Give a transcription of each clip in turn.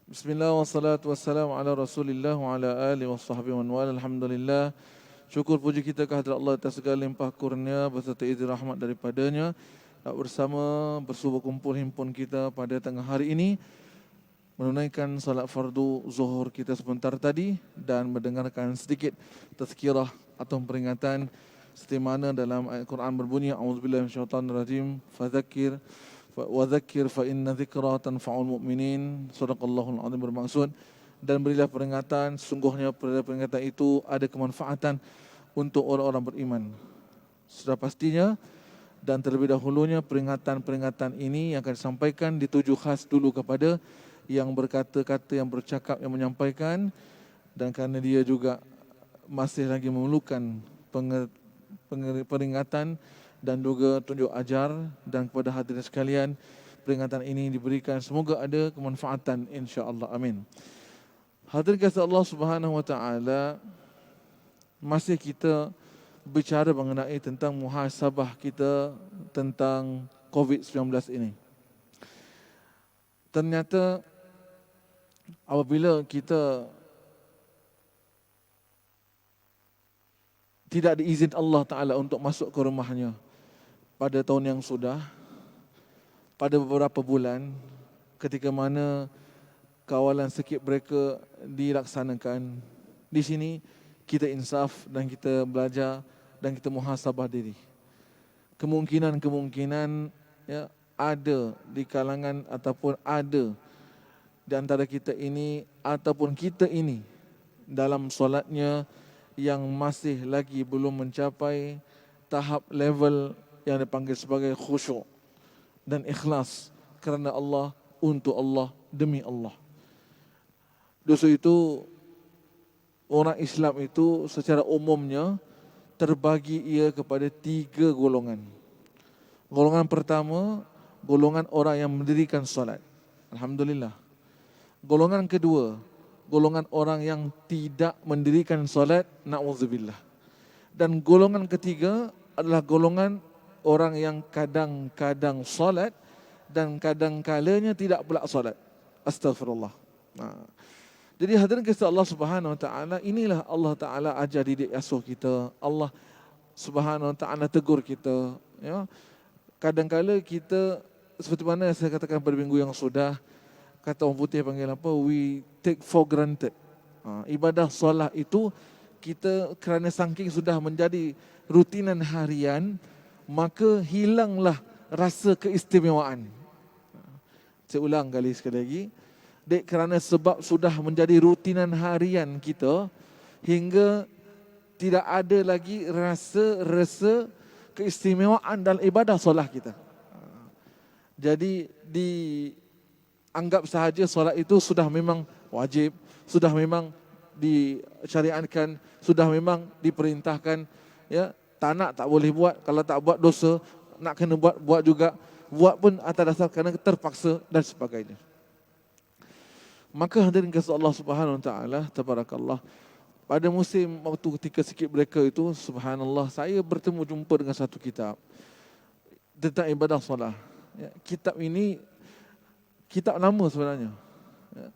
Bismillah wassalatu wassalamu ala rasulillah wa ala alihi wa sahbihi wa wala. Alhamdulillah. Syukur puji kita kehadrat Allah atas segala limpah kurnia beserta izin rahmat daripadanya. Bersama bersubuh kumpul himpun kita pada tengah hari ini, menunaikan salat fardu zuhur kita sebentar tadi dan mendengarkan sedikit tazkirah atau peringatan seperti mana dalam ayat Quran berbunyi a'udzubillahi minasyaitanir rajim fadzakir wa dzakir fa inna dzikra tanfa'ul mu'minin. Shadaqallahul azim, bermaksud dan berilah peringatan, sungguhnya peringatan itu ada kemanfaatan untuk orang-orang beriman. Sudah pastinya dan terlebih dahulunya peringatan-peringatan ini yang akan disampaikan dituju khas dulu kepada yang berkata-kata, yang bercakap, yang menyampaikan, dan kerana dia juga masih lagi memerlukan peringatan dan juga tunjuk ajar, dan kepada hadirin sekalian peringatan ini diberikan, semoga ada kemanfaatan insya-Allah, amin. Hadirin kasih Allah Subhanahu wa taala, masih kita bicara mengenai tentang muhasabah kita tentang COVID-19 ini. Ternyata apabila kita tidak diizinkan Allah Ta'ala untuk masuk ke rumahnya pada tahun yang sudah, pada beberapa bulan, ketika mana kawalan circuit breaker dilaksanakan, di sini kita insaf dan kita belajar dan kita muhasabah diri. Kemungkinan ya, ada di kalangan ataupun ada di antara kita ini ataupun kita ini dalam solatnya yang masih lagi belum mencapai tahap level yang dipanggil sebagai khusyuk dan ikhlas kerana Allah, untuk Allah, demi Allah. Dosa itu, orang Islam itu secara umumnya terbagi ia kepada 3 golongan. Golongan pertama, golongan orang yang mendirikan solat. Alhamdulillah. Golongan kedua, golongan orang yang tidak mendirikan solat, na'udzubillah. Dan golongan ketiga adalah golongan orang yang kadang-kadang solat dan kadang-kalanya tidak pula solat. Astaghfirullah. Jadi hadirin kasih Allah Subhanahu wa taala, inilah Allah Taala ajar didik asuh kita. Allah Subhanahu wa taala tegur kita, ya. Kadang-kala kita seperti mana saya katakan pada minggu yang sudah, kata orang putih panggil apa? We take for granted. Ibadah solat itu kita kerana saking sudah menjadi rutinan harian, maka hilanglah rasa keistimewaan. Saya ulang sekali lagi. Dek, kerana sebab sudah menjadi rutinan harian kita, hingga tidak ada lagi rasa keistimewaan dalam ibadah solat kita. Jadi dianggap sahaja solat itu sudah memang wajib, sudah memang disyariatkan, sudah memang diperintahkan, ya. Tak nak tak boleh buat, kalau tak buat dosa, nak kena buat juga, buat pun atas dasar kerana terpaksa dan sebagainya. Maka hadirin kasih Allah Subhanahu wa taala, tabarakallah, pada musim waktu ketika circuit breaker itu, subhanallah, saya bertemu jumpa dengan satu kitab tentang ibadah solat. Ya, kitab ini kitab lama sebenarnya, ya,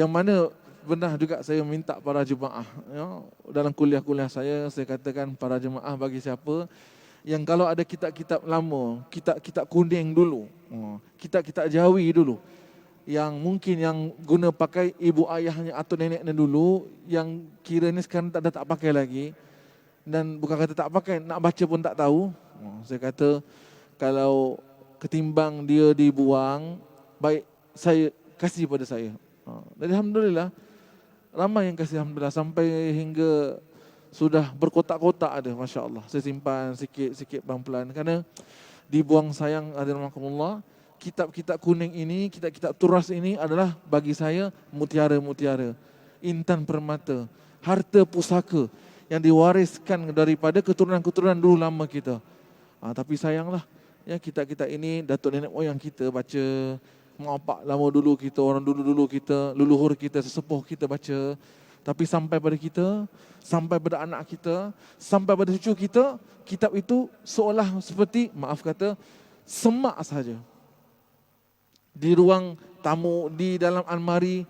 yang mana pernah juga saya minta para jemaah, ya, dalam kuliah-kuliah saya katakan para jemaah, bagi siapa yang kalau ada kitab-kitab lama, kitab-kitab kuning dulu, kitab-kitab Jawi dulu, yang mungkin yang guna pakai ibu ayahnya atau neneknya dulu, yang kiranya sekarang tak pakai lagi, dan bukan kata tak pakai, nak baca pun tak tahu, saya kata kalau ketimbang dia dibuang, baik saya kasih pada saya. Jadi alhamdulillah ramai yang kasih, alhamdulillah, sampai hingga sudah berkotak-kotak ada, masya-Allah. Saya simpan sikit-sikit pelan-pelan kerana dibuang sayang. Alhamdulillah, kitab-kitab kuning ini, kitab-kitab turas ini adalah bagi saya mutiara-mutiara, intan permata, harta pusaka yang diwariskan daripada keturunan-keturunan dulu lama kita. Tapi sayanglah, ya, kitab-kitab ini datuk nenek moyang kita baca, mak bapak lama dulu kita, orang dulu-dulu kita, leluhur kita, sesepuh kita baca. Tapi sampai pada kita, sampai pada anak kita, sampai pada cucu kita, kitab itu seolah seperti, maaf kata, semak saja. Di ruang tamu di dalam almari,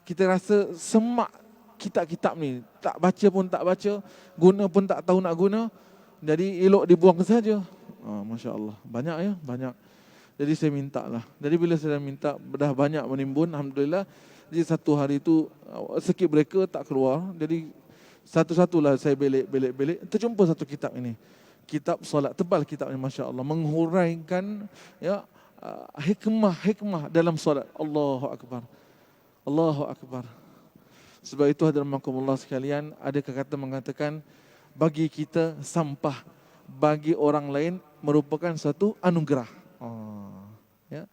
kita rasa semak kitab-kitab ni. Tak baca pun tak baca, guna pun tak tahu nak guna. Jadi elok dibuang saja. Masya Allah, banyak ya, banyak. Jadi saya minta lah. Jadi bila saya minta, dah banyak menimbun, Alhamdulillah. Jadi satu hari itu sikit mereka tak keluar. Jadi satu-satulah saya belik. Terjumpa satu kitab ini. Kitab solat, tebal kitab ini, Masya Allah. Menghuraikan ya, hikmah dalam solat. Allahu Akbar. Allahu Akbar. Sebab itu hadirin sekalian, ada kata mengatakan, bagi kita sampah, bagi orang lain merupakan satu anugerah. Ya.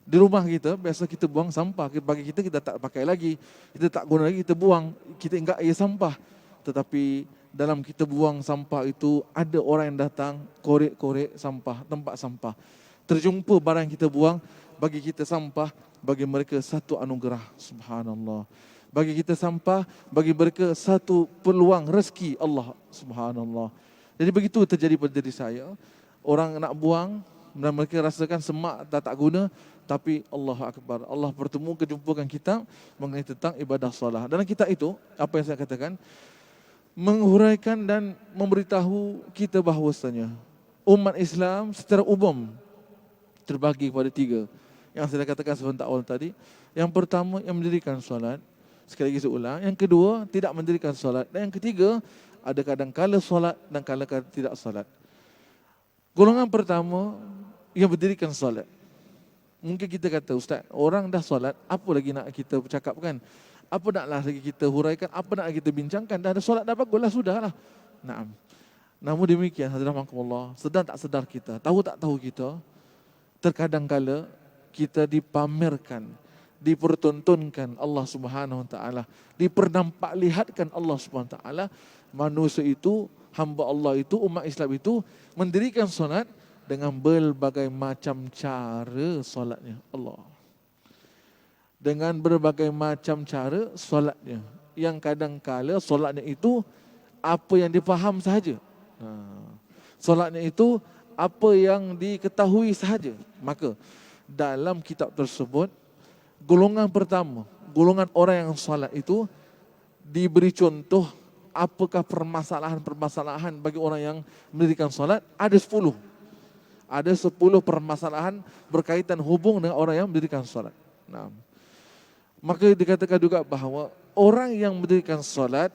Di rumah kita, biasa kita buang sampah. Bagi kita, kita tak pakai lagi. Kita tak guna lagi, kita buang. Kita ingat ia sampah. Tetapi dalam kita buang sampah itu, ada orang yang datang, korek-korek sampah, tempat sampah. Terjumpa barang kita buang, bagi kita sampah, bagi mereka satu anugerah. Subhanallah. Bagi kita sampah, bagi mereka satu peluang rezeki Allah. Subhanallah. Jadi begitu terjadi pada diri saya. Orang nak buang, dan mereka rasakan semak tak guna, tapi Allahu Akbar, Allah kejumpakan kita mengenai tentang ibadah solat. Dalam kitab itu, apa yang saya katakan, menghuraikan dan memberitahu kita bahawasanya umat Islam secara umum terbagi kepada 3. Yang saya katakan sebentar awal tadi. Yang pertama, yang mendirikan solat. Sekali lagi saya ulang. Yang kedua, tidak mendirikan solat. Dan yang ketiga, ada kadang-kala solat dan kadang-kala tidak solat. Golongan pertama, yang mendirikan solat. Mungkin kita kata, Ustaz, orang dah solat, apa lagi nak kita cakapkan? Apa naklah lagi kita huraikan? Apa nak kita bincangkan? Dah ada solat, dah baguslah, sudahlah. Naam. Namun demikian, hadirin rahimakumullah, sedar tak sedar kita, tahu tak tahu kita, terkadang kala kita dipamerkan, dipertontonkan Allah Subhanahu Wa Taala, dipernampak-lihatkan Allah Subhanahu Wa Taala, manusia itu, hamba Allah itu, umat Islam itu mendirikan solat dengan berbagai macam cara solatnya. Allah. Dengan berbagai macam cara solatnya. Yang kadang-kala solatnya itu apa yang difaham sahaja. Solatnya itu apa yang diketahui sahaja. Maka dalam kitab tersebut, golongan pertama, golongan orang yang solat itu diberi contoh apakah permasalahan-permasalahan bagi orang yang mendirikan solat. Ada 10. Ada 10 permasalahan berkaitan hubung dengan orang yang mendirikan solat. Nah, maka dikatakan juga bahawa orang yang mendirikan solat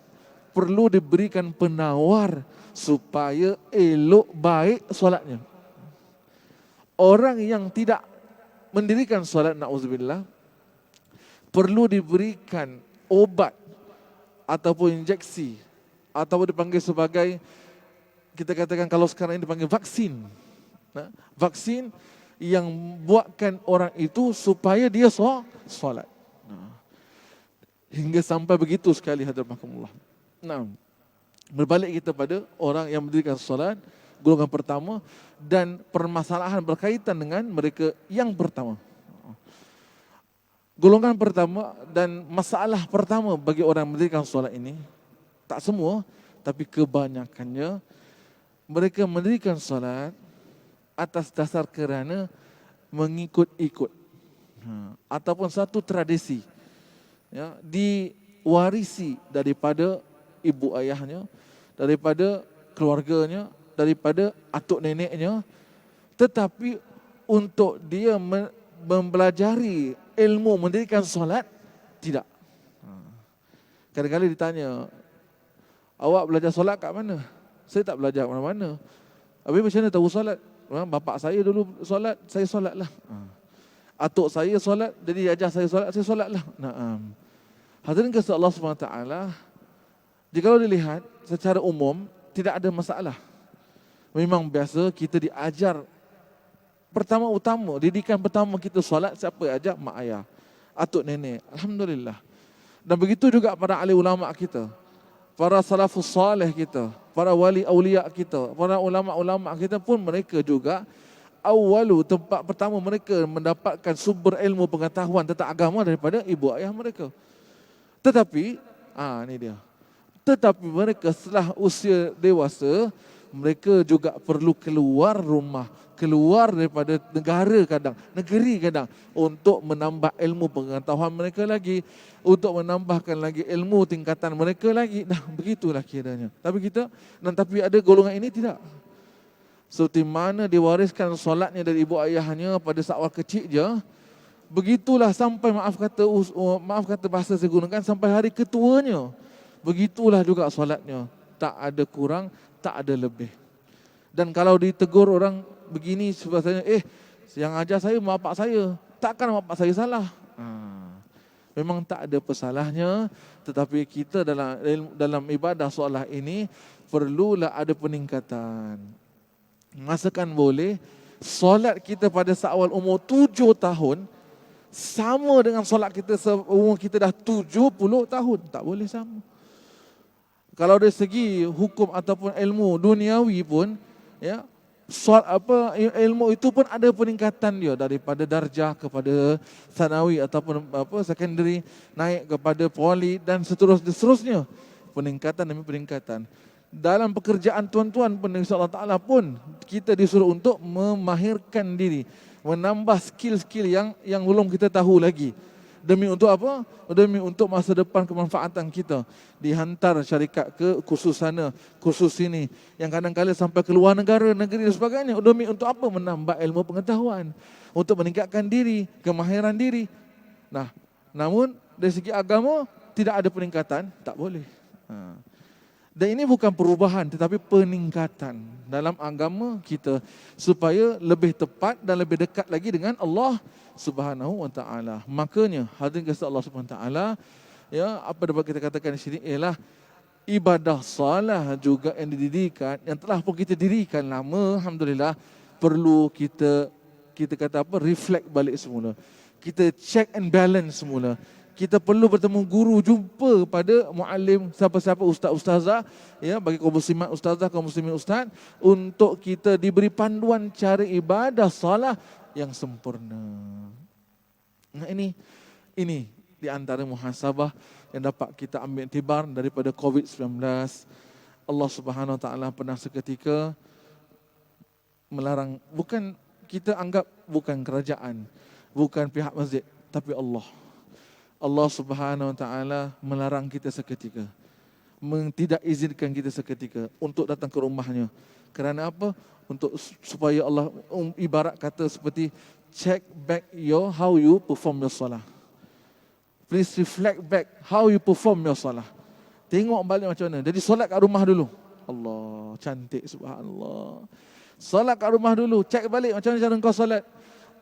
perlu diberikan penawar supaya elok baik solatnya. Orang yang tidak mendirikan solat, na'udzubillah, perlu diberikan obat ataupun injeksi, ataupun dipanggil sebagai, kita katakan kalau sekarang ini dipanggil vaksin. Vaksin yang buatkan orang itu supaya dia solat. Hingga sampai begitu sekali, hadirin rahimakumullah. Nah, berbalik kita pada orang yang mendirikan solat, golongan pertama, dan permasalahan berkaitan dengan mereka yang pertama. Golongan pertama dan masalah pertama bagi orang yang mendirikan solat ini, tak semua, tapi kebanyakannya, mereka mendirikan solat atas dasar kerana mengikut-ikut ataupun satu tradisi, ya, diwarisi daripada ibu ayahnya, daripada keluarganya, daripada atuk neneknya, tetapi untuk dia mempelajari ilmu mendirikan solat, tidak. Kadang-kadang ditanya, awak belajar solat kat mana? Saya tak belajar mana-mana. Habis macam mana tahu solat? Bapak saya dulu solat, saya solatlah. Atuk saya solat, jadi dia ajar saya solatlah. Naam. Hadirin kasih Allah SWT, jika dilihat secara umum, tidak ada masalah. Memang biasa kita diajar, pertama-utama, didikan pertama kita solat, siapa yang ajar? Mak ayah, atuk nenek. Alhamdulillah. Dan begitu juga para ahli ulama kita, para salafus salih kita, para wali awliya kita, para ulama-ulama kita pun, mereka juga tempat pertama mereka mendapatkan sumber ilmu pengetahuan tentang agama daripada ibu ayah mereka. Tetapi, ini dia. Tetapi mereka setelah usia dewasa, mereka juga perlu keluar rumah, keluar daripada negara kadang, negeri kadang, untuk menambah ilmu pengetahuan mereka lagi, untuk menambahkan lagi ilmu tingkatan mereka lagi. Dah begitulah kiranya. Tapi ada golongan ini tidak. Seperti mana diwariskan solatnya dari ibu ayahnya pada saat awal kecil je, begitulah sampai maaf kata bahasa saya gunakan, sampai hari ketuanya. Begitulah juga solatnya. Tak ada kurang, tak ada lebih. Dan kalau ditegur orang begini sebabnya, yang ajar saya mak bapak saya, takkan mak bapak saya salah. Memang tak ada pesalahnya, tetapi kita dalam ibadah solat ini perlulah ada peningkatan. Masakan boleh solat kita pada saat awal umur 7 tahun sama dengan solat kita umur kita dah 70 tahun, tak boleh sama. Kalau dari segi hukum ataupun ilmu duniawi pun, ya, ilmu itu pun ada peningkatan dia daripada darjah kepada sanawi ataupun secondary, naik kepada poli dan seterusnya. Peningkatan demi peningkatan. Dalam pekerjaan tuan-tuan pun insya-Allah Ta'ala pun kita disuruh untuk memahirkan diri, menambah skill-skill yang belum kita tahu lagi. Demi untuk apa? Demi untuk masa depan kemanfaatan kita. Dihantar syarikat ke kursus sana, kursus sini, yang kadang-kadang sampai ke luar negara, negeri dan sebagainya. Demi untuk apa? Menambah ilmu pengetahuan, untuk meningkatkan diri, kemahiran diri. Nah, namun dari segi agama tidak ada peningkatan, tak boleh. Dan ini bukan perubahan tetapi peningkatan dalam agama kita supaya lebih tepat dan lebih dekat lagi dengan Allah Subhanahu wa taala. Makanya hadirin kasih Allah Subhanahu wa taala, ya, apa dapat kita katakan di sini ialah ibadah salah juga yang didirikan, yang telah pun kita dirikan lama, alhamdulillah, perlu kita kata apa, reflect balik semula. Kita check and balance semula. Kita perlu bertemu guru, jumpa pada muallim, siapa-siapa ustaz-ustazah, ya, bagi kaum muslimat ustazah, kaum muslimin ustaz, untuk kita diberi panduan cara ibadah salah yang sempurna. Nah, ini di antara muhasabah yang dapat kita ambil iktibar daripada COVID-19. Allah Subhanahu wa taala pernah seketika melarang, bukan kita anggap bukan kerajaan, bukan pihak masjid, tapi Allah Subhanahu wa taala melarang kita seketika, tidak izinkan kita seketika untuk datang ke rumahnya. Kerana apa? Untuk supaya Allah ibarat kata seperti check back how you perform your salah. Please reflect back how you perform your salah. Tengok balik macam mana. Jadi solat kat rumah dulu. Allah, cantik, subhanallah. Solat kat rumah dulu, check balik macam mana cara kau solat.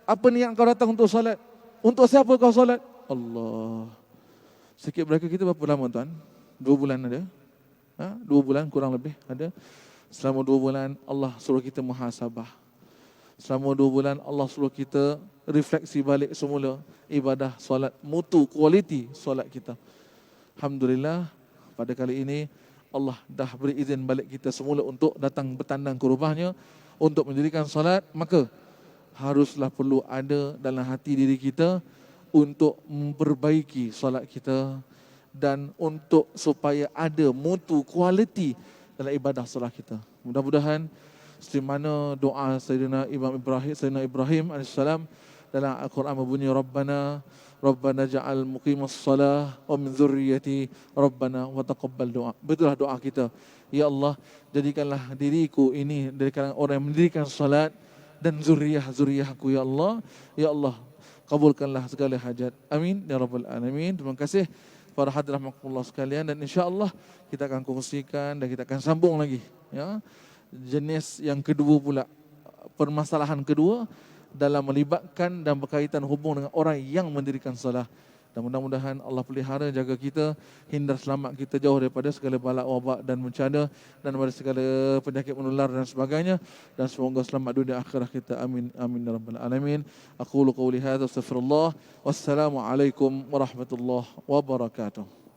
Apa niat kau datang untuk solat? Untuk siapa kau solat? Allah. Sikit berapa kita berapa lama tuan? 2 bulan ada? 2 bulan kurang lebih ada. Selama 2 bulan Allah suruh kita muhasabah. Selama 2 bulan Allah suruh kita refleksi balik semula ibadah solat, mutu, kualiti solat kita. Alhamdulillah, pada kali ini Allah dah beri izin balik kita semula untuk datang bertandang ke rumahnya untuk mendirikan solat. Maka haruslah perlu ada dalam hati diri kita untuk memperbaiki solat kita dan untuk supaya ada mutu kualiti dalam ibadah solat kita. Mudah-mudahan seperti mana doa Sayyidina Ibrahim AS dalam Al-Quran berbunyi Rabbana ja'al muqimas salah wa min dzurriyyati Rabbana wa taqabbal doa. Betullah doa kita. Ya Allah, jadikanlah diriku ini dari kalangan orang yang mendirikan salat dan zuriyahku ya Allah. Ya Allah, kabulkanlah segala hajat. Amin ya rabbal alamin. Terima kasih para hadirin rahimakumullah sekalian, dan insya-Allah kita akan kongsikan dan kita akan sambung lagi, ya. Jenis yang kedua pula, permasalahan kedua dalam melibatkan dan berkaitan hubung dengan orang yang mendirikan salah. Dan mudah-mudahan Allah pelihara, jaga kita, hindar selamat kita jauh daripada segala bala wabak dan bencana dan daripada segala penyakit menular dan sebagainya, dan semoga selamat dunia akhirat kita. Amin amin ya rabbal alamin. Aqulu qawli hadza astaghfirullah. Wassalamualaikum warahmatullahi wabarakatuh.